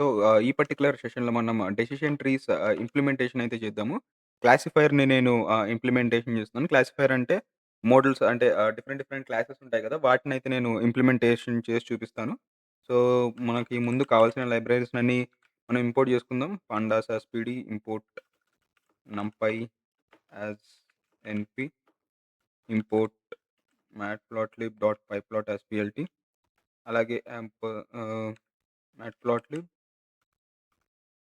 So, ఈ particular సెషన్‌లో మనం డెసిషన్ ట్రీస్ ఇంప్లిమెంటేషన్ అయితే చేద్దాము. క్లాసిఫైయర్‌ని నేను ఇంప్లిమెంటేషన్ చేస్తున్నాను. క్లాసిఫైయర్ అంటే మోడల్స్ అంటే డిఫరెంట్ డిఫరెంట్ క్లాసెస్ ఉంటాయి కదా! వాటినైతే నేను ఇంప్లిమెంటేషన్ చేసి చూపిస్తాను. సో, మనకి ముందు కావాల్సిన లైబ్రరీస్‌నన్నీ మనం ఇంపోర్ట్ చేసుకుందాం. Pandas as PD, import numpy as NP, import matplotlib dot pyplot as PLT అలాగే ఆహ్, మ్యాట్‌ప్లాట్‌లిబ్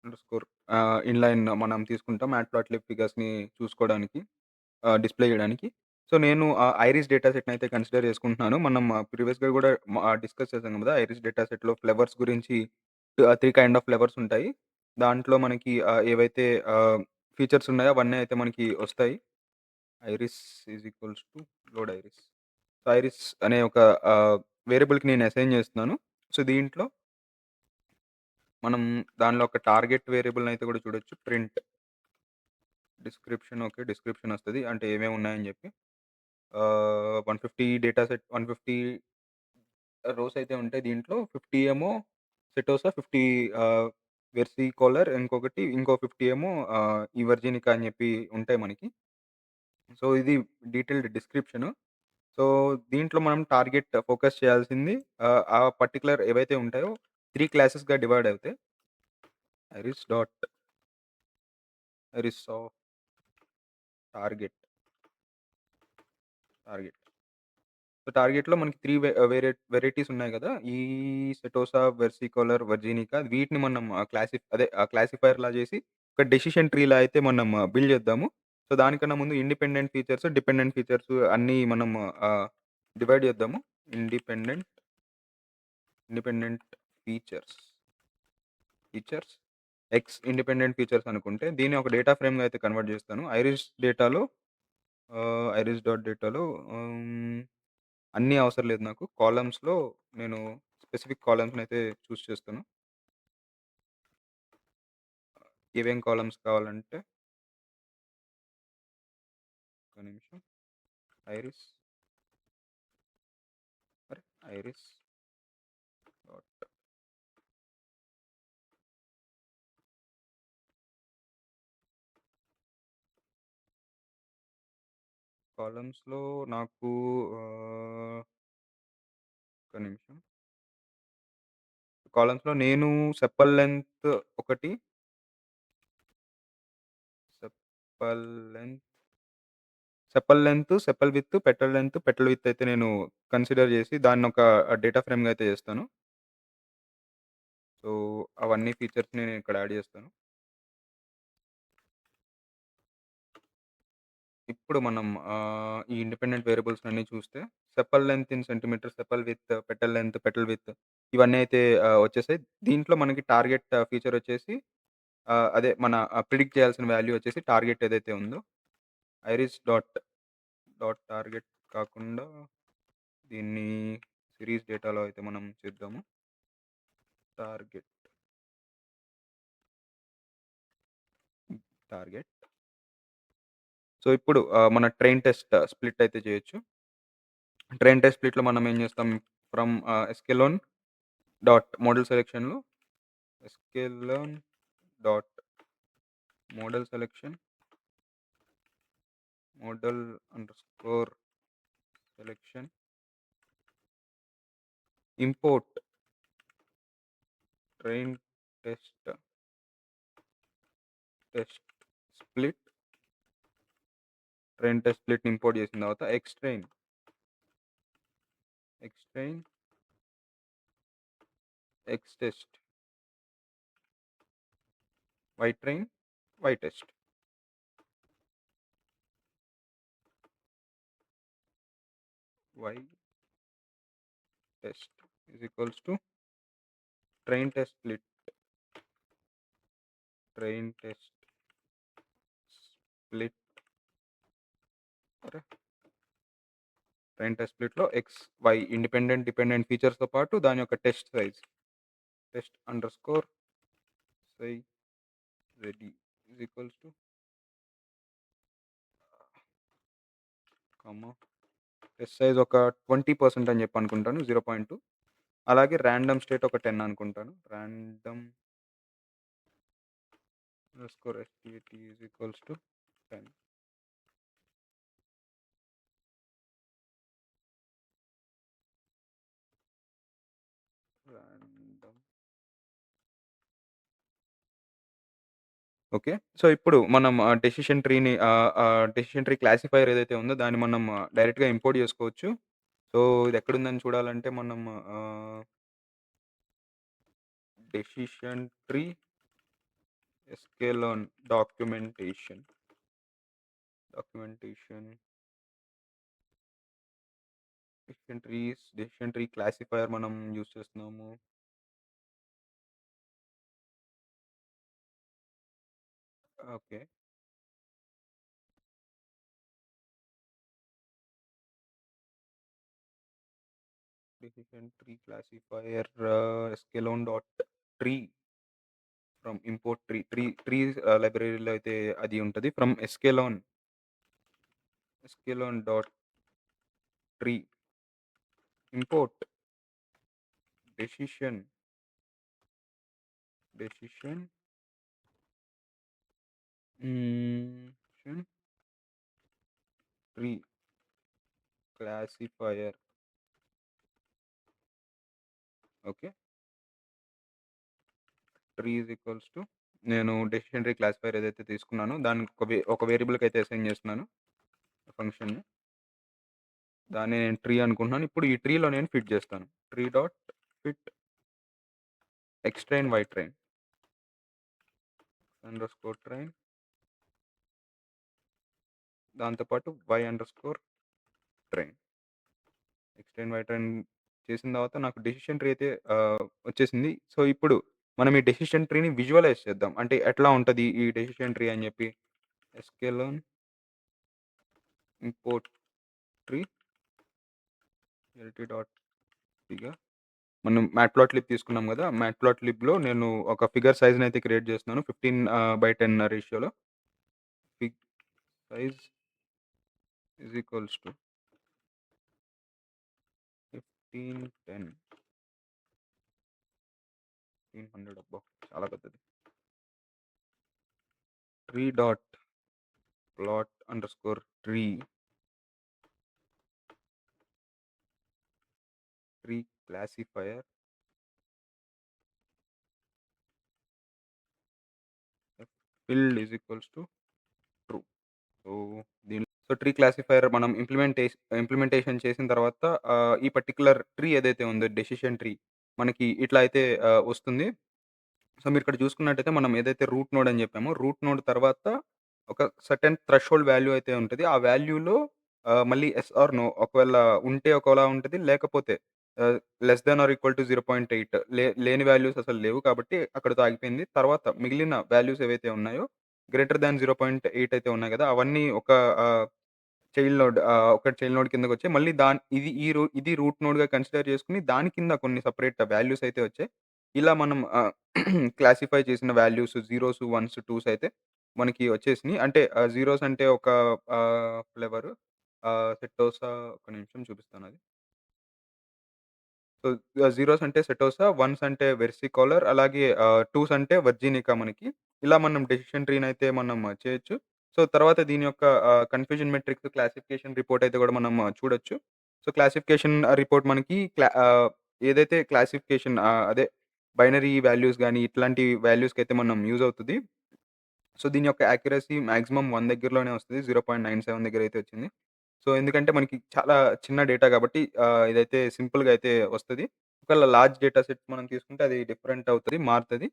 అండర్‌స్కోర్ ఇన్‌లైన్ మనం తీసుకుంటాం మ్యాట్‌ప్లాట్‌లిబ్ ఫిగర్స్‌ని చూసుకోవడానికి, డిస్‌ప్లే చేయడానికి. సో, నేను ఐరిస్ డేటా సెట్‌నయితే కన్సిడర్ చేసుకుంటున్నాను. మనం ప్రీవియస్‌గా గూడా డిస్కస్ చేసాం కదా! ఐరిస్ డేటా సెట్‌లో ఫ్లవర్స్ గురించి 3 కైండ్ ఆఫ్ ఫ్లవర్స్ ఉంటాయి. దాంట్లో మనకి ఏవైతే ఫీచర్స్ ఉన్నాయో అవన్నీ అయితే మనకి ఒస్తాయి. Iris is equals to load iris. So, iris అనే ఒక వేరియబుల్‌కి నేను అసైన్ చేస్తున్నాను. సో, దీంట్లో మనం దానిలో ఒక టార్గెట్ వేరియబుల్‌నయితే కూడా చూడొచ్చు. Print description okay. డిస్క్రిప్షన్ ఒస్తది. అంటే ఏమేమి ఉన్నాయని జెప్పి. 150 డేటా సెట్ 150 రోస్ అయితే ఉంటాయి దీంట్లో. 50 ఏమో సెటోసా, 50 వెర్సికోలర్ ఇంకో 50 ఏమో ఈ వర్జినికా అని జెప్పి ఉంటాయి మనకి. సో, ఇది డీటెయిల్డ్ డిస్క్రిప్షను. సో, దీంట్లో మనం టార్గెట్ ఫోకస్ చేయాల్సింది ఆ పర్టిక్యులర్ ఏవైతే ఉంటాయో 3 క్లాసెస్‌గా డివైడ్ అవుతాయి. Iris dot iris of target, target. So, టార్గెట్‌లో మనకి 3 వేరైటీస్ ఉన్నాయి గదా! ఈ సెటోసా, వెర్సికోలర్, వర్జినికా వీటిని మనం క్లాసిఫైయర్‌లా జేసి ఒక డెసిషన్ ట్రీలా అయితే మనం బిల్డ్ చేద్దాము. సో, దానికన్నా ముందు ఇండిపెండెంట్ ఫీచర్స్, డిపెండెంట్ ఫీచర్స్ అన్నీ మనం ఆహ్, డివైడ్ చేద్దాము. Independent, independent features, features independent features అనుకుంటే దీన్ని ఒక డేటా ఫ్రేమ్‌గా అయితే కన్వర్ట్ జేస్తాను. ఐరిస్ డాట్ డేటాలో అన్నీ అవసరం లేదు నాకు. కాలమ్స్‌లో నేను స్పెసిఫిక్ కాలమ్స్‌నయితే చూజ్ చేస్తాను. ఏవేం కాలమ్స్ కావాలంటే ఒక్క నిమిషం. ఐరిస్ అరే! ఐరిస్ డాట్ కాలమ్స్‌లో నాకు ఒక్క నిమిషం. కాలమ్స్‌లో నేను సెపల్ లెంత్ ఒకటి, సెపల్ లెంత్, పెటల్ విడ్త్ అయితే నేను కన్సిడర్ చేసి దాన్నొక డేటా ఫ్రేమ్‌గా అయితే చేస్తాను. సో, అవన్నీ ఫీచర్స్‌ని నేను ఇక్కడ యాడ్ చేస్తాను. ఇప్పుడు మనం ఈ ఇండిపెండెంట్ వేరియబుల్స్ అన్నీ చూస్తే sepal length in centimetre, petal width ఇవన్నీ అయితే వచ్చేసాయి. దీంట్లో మనకి టార్గెట్ ఫీచర్ వచ్చేసి అదే మన ప్రిడిక్ట్ చేయాల్సిన వాల్యూ వచ్చేసి టార్గెట్ ఏదైతే ఉందో ఐరిస్ డాట్ టార్గెట్ కాకుండా దీన్ని సిరీస్ డేటాలో అయితే మనం చేద్దాము. Target, target. సో, ఇప్పుడు మన ట్రైన్ టెస్ట్ స్ప్లిట్ అయితే చేయొచ్చు. ట్రైన్ టెస్ట్ స్ప్లిట్‌లో మనం ఏం చేస్తాం ఫ్రమ్ sklearn డాట్ మోడల్ సెలక్షన్‌లో sklearn dot model selection, model underscore selection, import train test test split, train test స్ప్లిట్‌ని ఇంపోర్ట్ చేసిన తర్వాత X train X test Y train Y test. Y test is equals to train test split, train test split train test స్ప్లిట్‌లో Y independent, dependent ఫీచర్స్‌తో పాటు దాని యొక్క test size test underscore size ready is equals to comma test size ఒక 20% అని చెప్పి అనుకుంటాను. 0.2 అలాగే రాండమ్ స్టేట్ ఒక 10 అనుకుంటాను. Random underscore STT is equals to 10 random. Okay. So, ఇప్పుడు మనం డెసిషన్ ట్రీ క్లాసిఫైయర్ ఏదైతే ఉందో దాన్ని మనం డైరెక్ట్‌గా ఇంపోర్ట్ జేసుకోవచ్చు. సో, ఇదెక్కడుందని చూడాలంటే మనం ah, decision tree sklearn documentation, documentation decision tree classifier మనం యూజ్ చేస్తున్నాము. Okay. Decision tree classifier sklearn dot tree from import trees లైబ్రరీలో అయితే అది ఉంటది. From sklearn dot tree import decision decision decision tree classifier. Okay. Tree is equals to నేను decision tree classifier ఏదైతే తీసుకున్నానో దాన్ని ఒక వేరియబుల్‌కి అయితే అసైన్ చేస్తున్నాను ఫంక్షన్‌ని. దాన్ని నేను ట్రీ అనుకుంటున్నాను. ఇప్పుడు ఈ ట్రీలో నేను ఫిట్ చేస్తాను. Tree dot fit X train Y train underscore train దాంతో పాటు అండర్‌స్కోర్ ట్రైన్. ఎక్స్‌టెండ్ వైట్రైన్ చేసిన తర్వాత నాకు డెసిషన్ ట్రీ అయితే వచ్చేసింది. సో, ఇప్పుడు మనం ఈ డెసిషన్ ట్రీని విజువలైజ్ చేద్దాం. అంటే ఎట్లా ఉంటది ఈ డెసిషన్ ట్రీ అని చెప్పి. Sklearn import tree LT dot figure మనం మ్యాట్‌ప్లాట్‌లిబ్ తీసుకున్నాం గదా! మ్యాట్‌ప్లాట్‌లిబ్‌లో నేను ఒక ఫిగర్ సైజ్‌నయితే క్రియేట్ చేస్తున్నాను. 15/10 రేషియోలో. Fig size is equals to 1510 1500 అబ్బా! చాలా పెద్దది. Tree dot plot underscore tree classifier filled is equals to true. So, tree classifier మనం ఇంప్లిమెంటేషన్ చేసిన తర్వాత ఈ పర్టిక్యులర్ ట్రీ ఏదైతే ఉందో డెసిషన్ ట్రీ మనకి ఇట్లా అయితే వస్తుంది. సో, మీరిక్కడ చూసుకున్నట్టయితే మనం ఏదైతే రూట్ నోడ్ అని చెప్పామో, రూట్ నోడ్ తర్వాత ఒక సర్టెన్ థ్రెషోల్డ్ వాల్యూ అయితే ఉంటది. ఆ వాల్యూలో మళ్ళీ యెస్ ఆర్ నో ఒకవేళ ఉంటే ఒకలా ఉంటది. లేకపోతే less than or equal to 0.8 లేని వాల్యూస్ అసలు లేవు కాబట్టి అక్కడితో ఆగిపోయింది. తర్వాత మిగిలిన వాల్యూస్ ఏవైతే ఉన్నాయో గ్రేటర్ థాన్ 0.8 అయితే ఉన్నాయి కదా! అవన్నీ ఆహ్, ఒక చైల్డ్ నోడ్ కిందకొచ్చాయి. మళ్ళీ ఇది రూట్ నోడ్‌గా కన్సిడర్ చేసుకొని దాని కింద కొన్ని సెపరేట్ వాల్యూస్ అయితే వచ్చాయి. ఇలా మనం క్లాసిఫై చేసిన వాల్యూస్ జీరోస్, వన్స్, టూస్ అయితే మనకి వచ్చేసినియి. అంటే జీరోస్ అంటే ఒక ఫ్లేవరు సెట్టోసా ఒక్క నిమిషం చూపిస్తానది. సో, జీరోస్ అంటే సెటోసా, వన్స్ అంటే వెర్సికోలర్ అలాగే టూస్ అంటే వర్జీనికా మనకి. ఇలా మనం డెసిషన్ ట్రీనయితే మనం చేయొచ్చు. సో, తర్వాత దీని యొక్క కన్‌ఫ్యూజన్ మెట్రిక్స్ క్లాసిఫికేషన్ రిపోర్ట్ అయితే కూడా మనం చూడొచ్చు. సో, క్లాసిఫికేషన్ రిపోర్ట్ మనకి ఏదైతే క్లాసిఫికేషన్ అదే బైనరీ వాల్యూస్ గాని ఇట్లాంటి వాల్యూస్‌కైతే మనం యూజ్ అవుతది. సో, దీని యొక్క యాక్యురసీ మాక్సిమం 1 దగ్గరలోనే వస్తది. 0.97 దగ్గరైతే వచ్చింది. సో, ఎందుకంటే మనకి చాలా చిన్న డేటా కాబట్టి ఇదైతే సింపుల్‌గా అయితే వస్తది. ఒకవేళ లార్జ్ డేటా సెట్ మనం తీసుకుంటే అది డిఫరెంట్ అవుతది, మారుతది.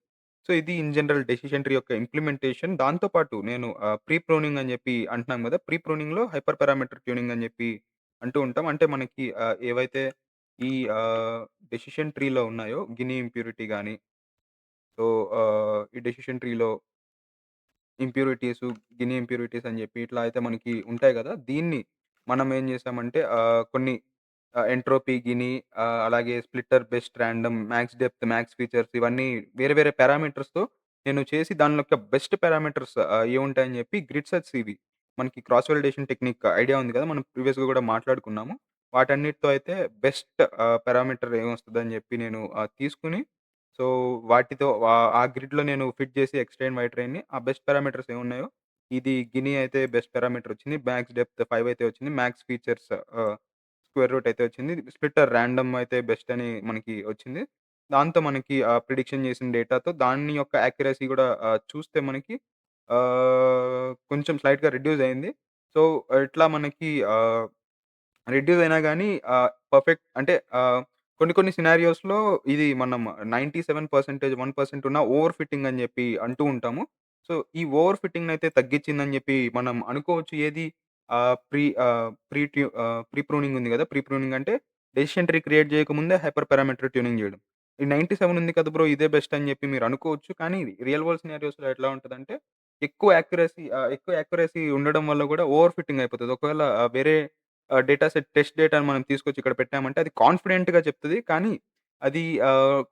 సో, ఇది ఇన్ జనరల్ డెసిషన్ ట్రీ యొక్క ఇంప్లిమెంటేషన్. దాంతో పాటు నేను ప్రీ ప్రూనింగ్ అని చెప్పి అంటున్నాం గదా! ప్రీ ప్రూనింగ్‌లో హైపర్ పారామీటర్ ట్యూనింగ్ అని చెప్పి అంటూ ఉంటాం. అంటే మనకి ఏవైతే ఈ డెసిషన్ ట్రీలో ఉన్నాయో గిని ఇంప్యూరిటీ గాని, సో, ఈ డెసిషన్ ట్రీలో ఇంప్యూరిటీసు, గిని ఇంప్యూరిటీస్ అని జెప్పి ఇట్లా అయితే మనకి ఉంటాయి గదా! దీన్ని మనం ఏం జేసామంటే కొన్ని ఎంట్రోపీ, గిని అలాగే splitter best random, max depth, max features ఇవన్నీ వేరే వేరే పారామీటర్స్‌తో నేను చేసి దానిలో యొక్క బెస్ట్ పారామీటర్స్ ఏవుంటాయని జెప్పి గ్రిడ్ సెర్చ్ ఇవి. మనకి క్రాస్ వాలిడేషన్ టెక్నిక్ ఐడియా ఉంది గదా! మనం ప్రీవియస్‌గా గూడా మాట్లాడుకున్నాము. వాటన్నిటితో అయితే బెస్ట్ పారామీటర్ ఏమొస్తదని జెప్పి నేను తీసుకొని సో, వాటితో ఆ గ్రిడ్‌లో నేను ఫిట్ చేసి ఎక్స్ ట్రైన్, వై ట్రైన్‌ని ఆ బెస్ట్ పారామీటర్స్ ఏమున్నాయో, ఇది గిని అయితే బెస్ట్ పారామీటర్ వచ్చింది. మాక్స్ డెప్త్ 5 అయితే వచ్చింది. మాక్స్ ఫీచర్స్ స్క్వేర్ రూట్ అయితే వచ్చింది. స్ప్లిట్టర్ రాండమ్ అయితే బెస్ట్ అని మనకి వచ్చింది. దాంతో మనకి ప్రిడిక్షన్ చేసిన డేటాతో దాని యొక్క యాక్యురసీ కూడా చూస్తే మనకి కొంచెం స్లైట్‌గా రెడ్యూస్ అయింది. సో, ఇట్లా మనకి రెడ్యూస్ అయినా గానీ పర్ఫెక్ట్ అంటే కొన్ని కొన్ని సినారియోస్‌లో ఇది మనం 97% 1% ఉన్న ఓవర్ ఫిట్టింగ్ అని జెప్పి అంటూ ఉంటాము. సో, ఈ ఓవర్ ఫిట్టింగ్‌నయితే తగ్గించిందని జెప్పి మనం అనుకోవచ్చు. ఏది ప్రీ ప్రూనింగ్ ఉంది గదా! ప్రీ ప్రూనింగ్ అంటే డెసిషన్ ట్రీ క్రియేట్ జేయకముందే హైపర్ పారామీటర్ ట్యూనింగ్ జేయడం. ఈ 97 ఉంది కదా బ్రో! ఇదే బెస్ట్ అని జెప్పి మీరు అనుకోవచ్చు. కానీ రియల్ వరల్డ్ సినారియోస్‌లో ఎట్లా ఉంటదంటే ఎక్కువ యాక్యురసీ ఉండడం వల్ల గూడా ఓవర్ ఫిట్టింగ్ అయిపోతది. ఒకవేళ వేరే డేటా సెట్ టెస్ట్ డేటాను మనం తీసుకొచ్చి ఇక్కడ పెట్టామంటే అది కాన్ఫిడెంట్‌గా చెప్తది. కానీ అది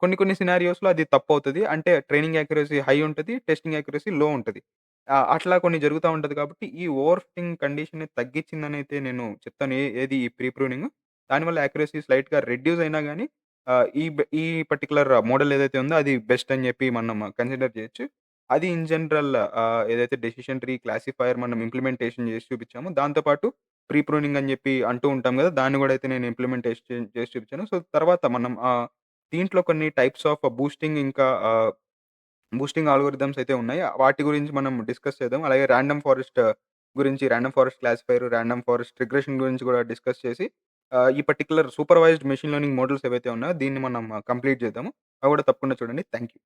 కొన్ని కొన్ని సినారియోస్‌లో అది తప్పవుతది. అంటే ట్రైనింగ్ యాక్యురసీ హై ఉంటది. టెస్టింగ్ యాక్యురసీ లో ఉంటది. అట్లా కొన్ని జరుగుతా ఉంటది కాబట్టి ఈ ఓవర్ ఫిట్టింగ్ కండిషన్‌ని తగ్గించిందనైతే నేను చెప్తాను. ఏది ఈ ప్రీ ప్రూనింగ్. దానివల్ల యాక్యురసీ స్లైట్‌గా రెడ్యూస్ అయినా గాని ఈ పర్టిక్యులర్ మోడల్ ఏదైతే ఉందో అది బెస్ట్ అని చెప్పి మనం కన్సిడర్ చేయొచ్చు. అది ఇన్ జనరల్ ఏదైతే డెసిషన్ ట్రీ క్లాసిఫైయర్ మనం ఇంప్లిమెంటేషన్ చేసి చూపించామో దాంతో పాటు ప్రీ ప్రూనింగ్ అని జెప్పి అంటూ ఉంటాం గదా! దాన్ని గూడా అయితే నేను ఇంప్లిమెంటేషన్ చేసి చూపించాను. సో, తర్వాత మనం దీంట్లో కొన్ని టైప్స్ ఆఫ్ బూస్టింగ్ ఇంకా బూస్టింగ్ అల్గోరిథమ్స్ అయితే ఉన్నాయి. వాటి గురించి మనం డిస్కస్ చేద్దాం. అలాగే random forest classifier, random forest regression గురించి గూడా డిస్కస్ చేసి ఈ particular supervised machine learning models ఏవైతే ఉన్నాయో దీన్ని మనం కంప్లీట్ చేద్దాము. అవి గూడా తప్పకుండా చూడండి. Thank you.